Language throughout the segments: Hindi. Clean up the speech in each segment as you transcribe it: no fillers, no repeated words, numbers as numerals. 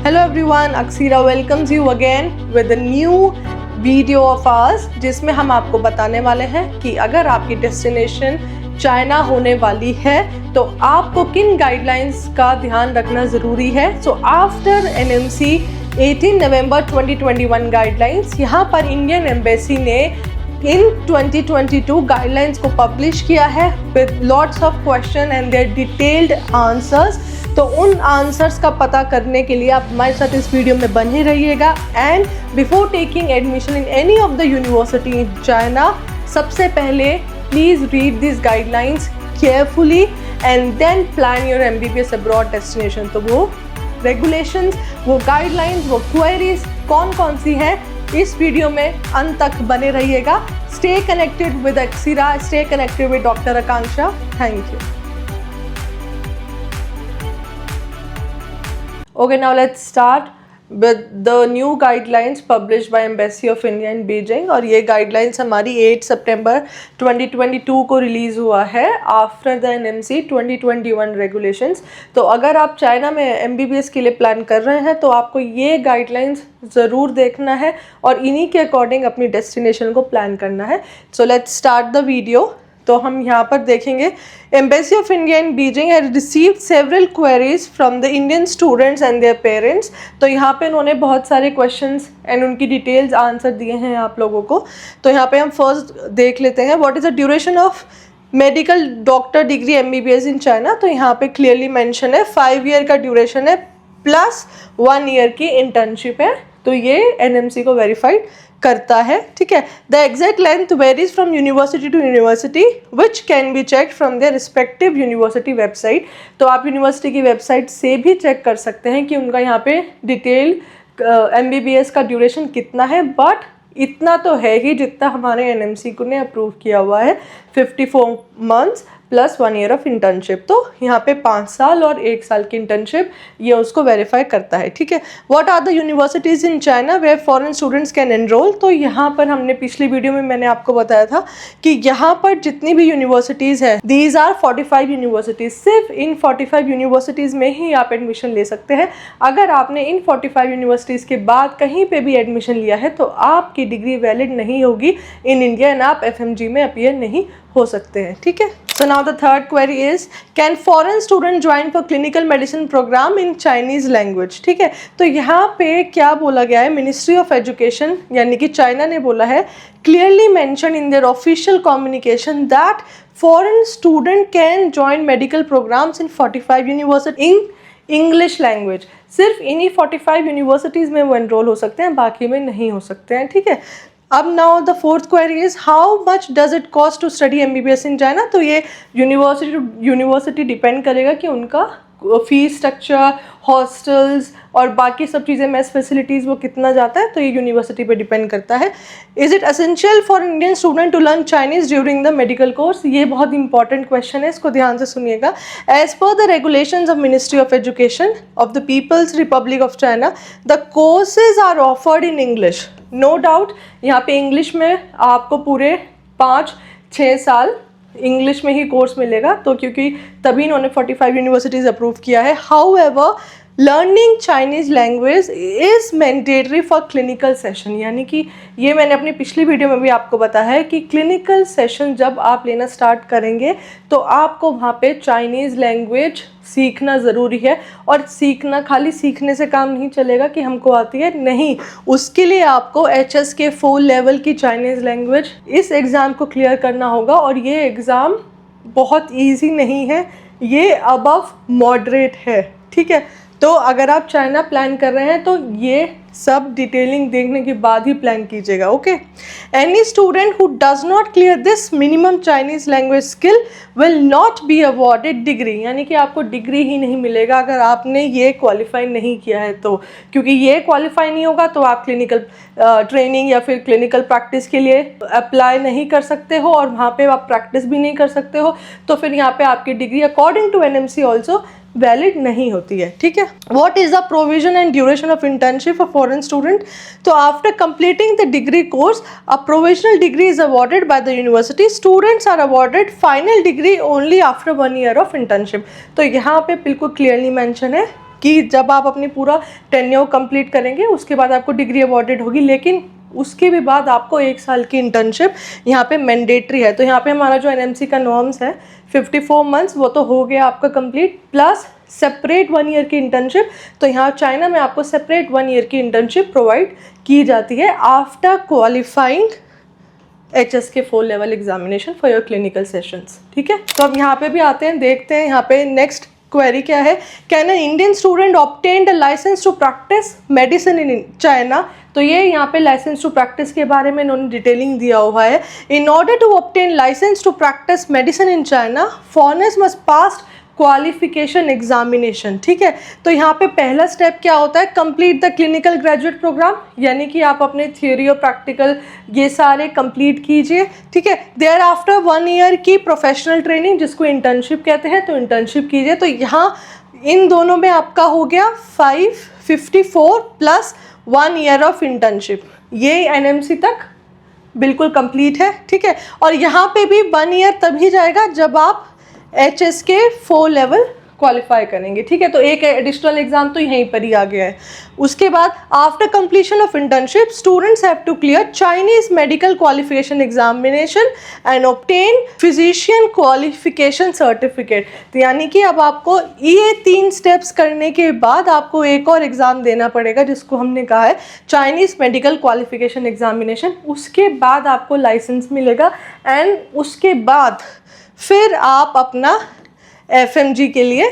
Hello everyone, Aksira welcomes you again with a new video of ours जिसमें हम आपको बताने वाले हैं कि अगर आपकी डेस्टिनेशन चाइना होने वाली है तो आपको किन गाइडलाइंस का ध्यान रखना ज़रूरी है। सो आफ्टर NMC 18 नवंबर 2021 गाइडलाइंस, यहाँ पर इंडियन एम्बेसी ने इन 2022 गाइडलाइंस को पब्लिश किया है with lots of question and their detailed answers. तो उन आंसर्स का पता करने के लिए आप हमारे साथ इस वीडियो में बने रहिएगा। And before taking admission in any of the university in China, सबसे पहले please read this guidelines carefully and then plan your MBBS abroad destination. तो वो रेगुलेशंस, वो गाइडलाइंस, वो क्वेरीज कौन कौन सी है, इस वीडियो में अंत तक बने रहिएगा। Stay connected with Aksira, stay connected with doctor Akanksha. Thank you. Okay, now let's start with the new guidelines published by Embassy of India in Beijing। और ये guidelines हमारी 8 सितंबर 2022 को रिलीज़ हुआ है आफ्टर द NMC 2021 regulations। तो अगर आप चाइना में MBBS के लिए प्लान कर रहे हैं तो आपको ये गाइडलाइंस ज़रूर देखना है और इन्हीं के अकॉर्डिंग अपनी डेस्टिनेशन को प्लान करना है। So let's start the video. तो हम यहाँ पर देखेंगे embassy of India in Beijing has received several queries from the Indian students and their parents. तो यहाँ पे उन्होंने बहुत सारे क्वेश्चंस एंड उनकी डिटेल्स आंसर दिए हैं आप लोगों को। तो यहाँ पे हम फर्स्ट देख लेते हैं what is the duration of medical doctor degree MBBS in China. तो यहाँ पे क्लियरली मेंशन है 5 ईयर का ड्यूरेशन है प्लस 1 ईयर की इंटर्नशिप है। तो ये NMC को वेरीफाइड करता है, ठीक है। The exact length varies from university to university which can be check from their respective university website. तो आप यूनिवर्सिटी की वेबसाइट से भी चेक कर सकते हैं कि उनका यहाँ पे डिटेल MBBS का ड्यूरेशन कितना है। बट इतना तो है ही जितना हमारे NMC को ने अप्रूव किया हुआ है, 54 months plus 1 year of internship. तो यहाँ पे 5 साल और 1 साल की इंटर्नशिप ये उसको वेरीफाई करता है, ठीक है। What are the universities in China where foreign students can enroll. तो यहाँ पर हमने पिछली वीडियो में मैंने आपको बताया था कि यहाँ पर जितनी भी यूनिवर्सिटीज़ है, दीज आर 45 यूनिवर्सिटीज़। सिर्फ इन 45 यूनिवर्सिटीज़ में ही आप एडमिशन ले सकते हैं। अगर आपने इन 45 यूनिवर्सिटीज़ के बाद कहीं पर भी एडमिशन लिया है तो आपकी डिग्री वैलिड नहीं होगी इन इंडिया एंड आप FMG में अपीयर नहीं हो सकते हैं, ठीक है। So now the third query is can foreign student join for clinical medicine program in Chinese language। ठीक है, तो यहाँ पे क्या बोला गया है, मिनिस्ट्री ऑफ एजुकेशन यानी कि चाइना ने बोला है clearly mentioned in their official communication that foreign student can join medical programs in 45 university in English language। सिर्फ इन्हीं 45 यूनिवर्सिटीज़ में वो एनरोल हो सकते हैं, बाकी में नहीं हो सकते हैं, ठीक है। अब now the fourth query is how much does it cost to study MBBS in China. तो ये यूनिवर्सिटी टू यूनिवर्सिटी डिपेंड करेगा कि उनका फीस स्ट्रक्चर, हॉस्टल्स और बाकी सब चीज़ें, मेस फैसिलिटीज़, वो कितना जाता है। तो ये यूनिवर्सिटी पे डिपेंड करता है। Is it essential for Indian student to learn Chinese during the medical course. ये बहुत इंपॉर्टेंट क्वेश्चन है, इसको ध्यान से सुनिएगा। As per the regulations of ministry of education of the People's Republic of China the courses are offered in English. No doubt यहाँ पे इंग्लिश में आपको पूरे 5-6 साल इंग्लिश में ही कोर्स मिलेगा। तो क्योंकि तभी इन्होंने 45 यूनिवर्सिटीज़ अप्रूव किया है। However learning Chinese language is mandatory for clinical session. यानी कि ये मैंने अपनी पिछली वीडियो में भी आपको बताया है कि क्लिनिकल सेशन जब आप लेना स्टार्ट करेंगे तो आपको वहाँ पे चाइनीज़ लैंग्वेज सीखना ज़रूरी है। और सीखना, खाली सीखने से काम नहीं चलेगा कि हमको आती है, नहीं, उसके लिए आपको HSK 4 लेवल की चाइनीज़ लैंग्वेज इस एग्ज़ाम को क्लियर करना होगा। और ये एग्ज़ाम बहुत ईजी नहीं है, ये अबव मॉडरेट है, ठीक है। तो अगर आप चाइना प्लान कर रहे हैं तो ये सब डिटेलिंग देखने के बाद ही प्लान कीजिएगा, okay. Any student who does not clear this minimum Chinese language skill will not be awarded degree. यानी कि आपको डिग्री ही नहीं मिलेगा अगर आपने ये क्वालिफाई नहीं किया है तो, क्योंकि ये क्वालिफाई नहीं होगा तो आप क्लिनिकल ट्रेनिंग या फिर क्लिनिकल प्रैक्टिस के लिए अप्लाई नहीं कर सकते हो और वहाँ पे आप प्रैक्टिस भी नहीं कर सकते हो। तो फिर यहाँ पे आपकी degree according to NMC also valid नहीं होती है, ठीक है। What is the provision and duration of internship for foreign student. तो after completing the degree course a provisional degree is awarded by the university. Students are awarded final degree only after 1 year of internship. तो यहाँ पे बिल्कुल क्लियरली मेंशन है कि जब आप अपनी पूरा टेन्योर कंप्लीट करेंगे उसके बाद आपको डिग्री अवॉर्डेड होगी, लेकिन उसके भी बाद आपको 1 साल की इंटर्नशिप यहाँ पे मैंडेटरी है। तो यहाँ पे हमारा जो एनएमसी का नॉर्म्स है 54 मंथ्स वो तो हो गया आपका कंप्लीट, प्लस सेपरेट 1 ईयर की इंटर्नशिप। तो यहाँ चाइना में आपको सेपरेट 1 ईयर की इंटर्नशिप प्रोवाइड की जाती है after qualifying HSK 4 level examination for your clinical sessions. ठीक है, तो अब यहाँ पे भी आते हैं, देखते हैं यहाँ पे नेक्स्ट क्वेरी क्या है। Can an Indian student obtain the license to practice medicine in China. तो ये यहाँ पे लाइसेंस टू प्रैक्टिस के बारे में इन्होंने डिटेलिंग दिया हुआ है। In order to obtain license to practice medicine in China foreigners must pass qualification examination. ठीक है, तो यहाँ पे पहला स्टेप क्या होता है, complete the clinical graduate program, यानी कि आप अपने थियोरी और प्रैक्टिकल ये सारे कंप्लीट कीजिए। ठीक है, देयर आफ्टर 1 ईयर की प्रोफेशनल ट्रेनिंग जिसको इंटर्नशिप कहते हैं, तो इंटर्नशिप कीजिए। तो यहाँ इन दोनों में आपका हो गया 554 प्लस 1 ईयर ऑफ इंटर्नशिप, ये एनएमसी तक बिल्कुल कंप्लीट है। ठीक है, और यहाँ पे भी 1 ईयर तभी जाएगा जब आप HSK 4 लेवल क्वालिफाई करेंगे। ठीक है, तो एक एडिशनल एग्जाम तो यहीं पर ही आ गया है। उसके बाद after completion of internship students have to clear Chinese medical qualification examination and obtain physician qualification certificate. तो यानी कि अब आपको ये 3 स्टेप्स करने के बाद आपको एक और एग्ज़ाम देना पड़ेगा जिसको हमने कहा है चाइनीज़ मेडिकल क्वालिफिकेशन एग्जामिनेशन। उसके बाद आपको लाइसेंस मिलेगा एंड उसके बाद फिर आप अपना FMG के लिए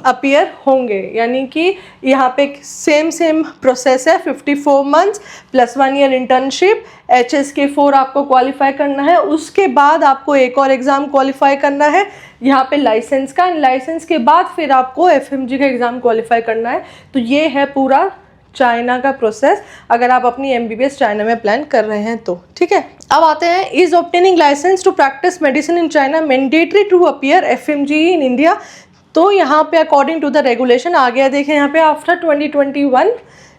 अपीयर होंगे। यानी कि यहाँ पे सेम प्रोसेस है, 54 months plus 1 year internship, HSK 4 आपको क्वालिफाई करना है। उसके बाद आपको एक और एग्ज़ाम क्वालिफाई करना है यहाँ पे लाइसेंस का, लाइसेंस के बाद फिर आपको FMG का एग्ज़ाम क्वालिफाई करना है। तो ये है पूरा चाइना का प्रोसेस अगर आप अपनी MBBS चाइना में प्लान कर रहे हैं तो। ठीक है, अब आते हैं, is obtaining license to practice medicine in China mandatory to appear FMG in India. तो यहाँ पे अकॉर्डिंग टू द रेगुलेशन आ गया, देखें यहाँ पे आफ्टर 2021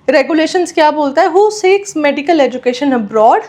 रेगुलेशंस क्या बोलता है, who seeks medical education abroad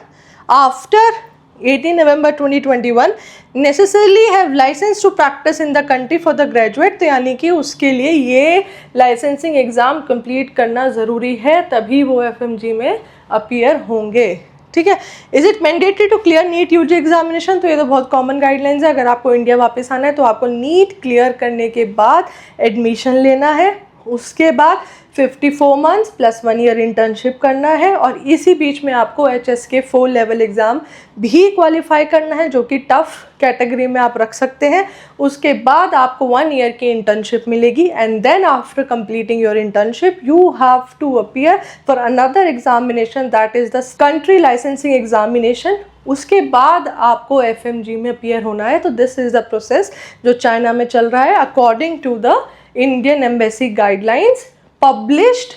after 18 November 2021 necessarily have license to practice in the country for the graduate. तो यानी कि उसके लिए ये लाइसेंसिंग एग्ज़ाम कंप्लीट करना ज़रूरी है, तभी वो FMG में अपीयर होंगे। ठीक है, is it mandatory to clear NEET UG examination. तो ये तो बहुत कॉमन गाइडलाइंस है, अगर आपको इंडिया वापस आना है तो आपको नीट क्लियर करने के बाद एडमिशन लेना है, उसके बाद 54 मंथ्स प्लस 1 ईयर इंटर्नशिप करना है और इसी बीच में आपको HSK 4 लेवल एग्ज़ाम भी क्वालिफाई करना है जो कि टफ कैटेगरी में आप रख सकते हैं। उसके बाद आपको 1 ईयर की इंटर्नशिप मिलेगी and then after completing your internship you have to appear for another examination that is the country licensing examination. उसके बाद आपको FMG में अपीयर होना है। तो दिस इज़ द प्रोसेस जो चाइना में चल रहा है according to the Indian embassy guidelines published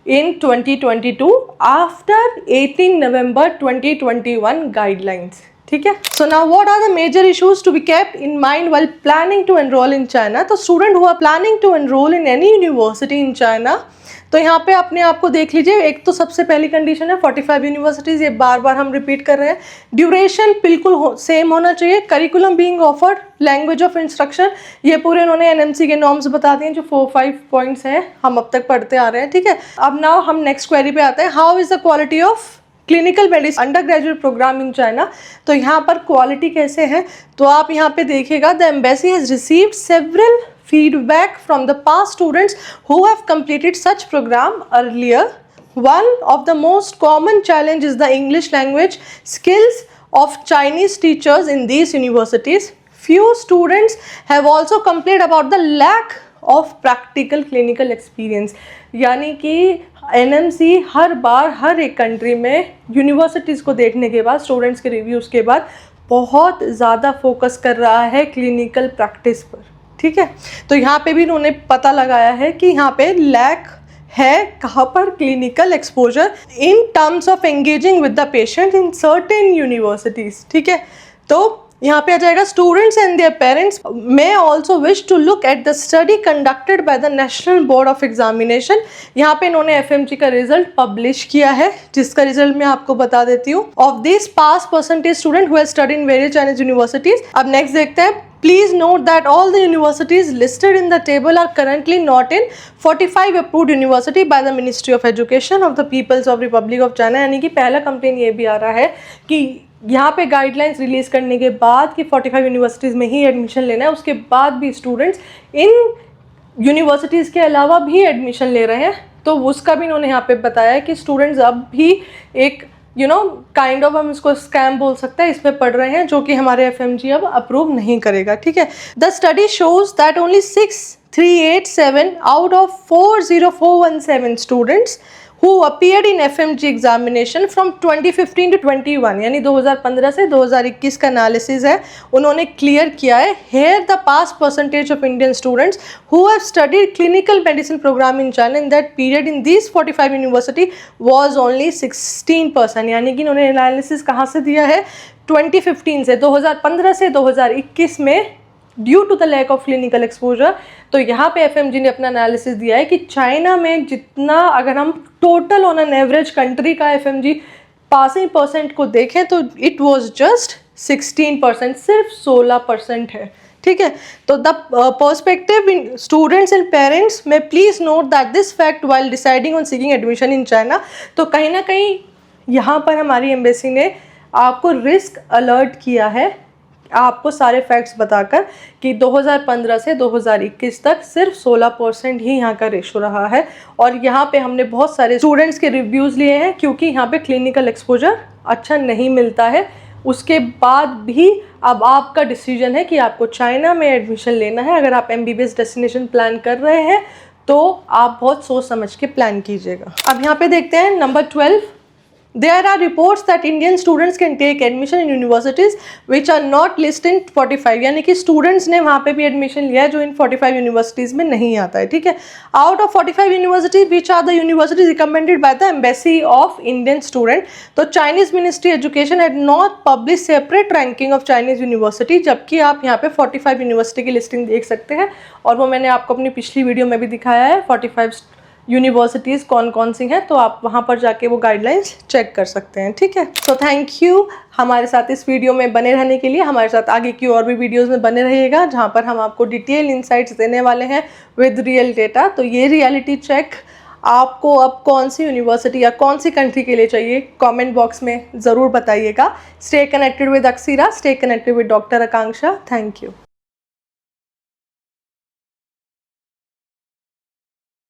in 2022 after 18 November 2021 guidelines. ठीक है, so now what are the major issues to be kept in mind while planning to enroll in China? तो student who are planning to enroll in any university in China, तो यहाँ पे अपने आप को देख लीजिए। एक तो सबसे पहली कंडीशन है 45 यूनिवर्सिटीज़, ये बार बार हम रिपीट कर रहे हैं। ड्यूरेशन बिल्कुल सेम होना चाहिए। Curriculum being offered, language of instruction, ये पूरे उन्होंने NMC के नॉर्म्स बता दिए जो 4-5 पॉइंट्स हैं हम अब तक पढ़ते आ रहे हैं। ठीक है, अब नाउ हम नेक्स्ट क्वेरी पे आते हैं, how is the quality of clinical medicine undergraduate program in China. तो यहाँ पर क्वालिटी कैसे है, तो आप यहाँ पे देखिएगा, the embassy has received several feedback from the past students who have completed such program earlier. One of the most common challenge is the English language skills of Chinese teachers in these universities. Few students have also complained about the lack of practical clinical experience. यानी कि NMC हर बार हर एक कंट्री में यूनिवर्सिटीज़ को देखने के बाद, स्टूडेंट्स के रिव्यूज़ के बाद बहुत ज़्यादा फोकस कर रहा है क्लिनिकल प्रैक्टिस पर। ठीक है, तो यहाँ पे भी उन्होंने पता लगाया है कि यहाँ पे लैक है कहाँ पर, clinical exposure in terms of engaging with the patient in certain universities. ठीक है, तो यहाँ पे आ जाएगा, students and their parents may also wish to look at the study conducted by the National Board of Examination. यहाँ पे इन्होंने FMG का रिजल्ट पब्लिश किया है जिसका रिजल्ट मैं आपको बता देती हूँ। Of this pass percentage student who have studied in various Chinese universities. अब नेक्स्ट देखते हैं, Please note that all the universities listed in the table are currently not in 45 approved university by the Ministry of Education of the Peoples of Republic of China। यानी कि पहला कंप्लेन ये भी आ रहा है कि यहाँ पे गाइडलाइंस रिलीज़ करने के बाद कि 45 यूनिवर्सिटीज़ में ही एडमिशन लेना है, उसके बाद भी स्टूडेंट्स इन यूनिवर्सिटीज़ के अलावा भी एडमिशन ले रहे हैं। तो उसका भी इन्होंने यहाँ पे बताया है कि स्टूडेंट्स अब भी एक काइंड ऑफ हम इसको स्कैम बोल सकते हैं, इसमें पढ़ रहे हैं, जो कि हमारे FMG अब अप्रूव नहीं करेगा। ठीक है, the study shows that only 6387 out of 40417 students who appeared in FMG examination from 2015 to 21, यानी 2015 से 2021 का एनालिसिस है, उन्होंने क्लियर किया है। Here the pass percentage of Indian students who have studied clinical medicine program in China in that period in these 45 university was only 16%। यानी कि इन्होंने एनालिसिस कहाँ से दिया है, 2015 से 2015 से 2021 में due to the lack of clinical exposure. तो यहाँ पे FMG ने अपना एनालिसिस दिया है कि चाइना में जितना, अगर हम total on an average country का FMG पासिंग परसेंट को देखें तो इट वाज जस्ट 16%, सिर्फ 16% है। ठीक है, तो the perspective in students and parents में please note that this fact while deciding on seeking admission in China. तो कहीं ना कहीं यहाँ पर हमारी एम्बेसी ने आपको रिस्क अलर्ट किया है, आपको सारे फैक्ट्स बताकर कि 2015 से 2021 तक सिर्फ 16% ही यहाँ का रेशो रहा है। और यहाँ पे हमने बहुत सारे स्टूडेंट्स के रिव्यूज़ लिए हैं, क्योंकि यहाँ पे क्लिनिकल एक्सपोजर अच्छा नहीं मिलता है। उसके बाद भी अब आपका डिसीजन है कि आपको चाइना में एडमिशन लेना है। अगर आप MBBS डेस्टिनेशन प्लान कर रहे हैं तो आप बहुत सोच समझ के प्लान कीजिएगा। अब यहाँ पे देखते हैं number 12, There are reports that Indian students can take admission in universities which are not listed in 45, यानी कि स्टूडेंट्स ने वहाँ पे भी एडमिशन लिया है जो इन 45 यूनिवर्सिटीज़ में नहीं आता है। ठीक है, out of 45 universities which are the universities recommended by the embassy of Indian student. तो Chinese ministry education had not publish separate ranking of Chinese university, जबकि आप यहाँ पे 45 यूनिवर्सिटी की लिस्टिंग देख सकते हैं, और वो मैंने आपको अपनी पिछली वीडियो में भी दिखाया है 45 यूनिवर्सिटीज़ कौन कौन सी हैं, तो आप वहाँ पर जाके वो गाइडलाइंस चेक कर सकते हैं। ठीक है, सो थैंक यू हमारे साथ इस वीडियो में बने रहने के लिए। हमारे साथ आगे की और भी वीडियोस में बने रहिएगा, जहाँ पर हम आपको डिटेल इंसाइट्स देने वाले हैं विद रियल डेटा। तो ये रियलिटी चेक आपको अब कौन सी यूनिवर्सिटी या कौन सी कंट्री के लिए चाहिए, कमेंट बॉक्स में ज़रूर बताइएगा। Stay connected with Aksira, stay connected with doctor Akanksha. Thank you.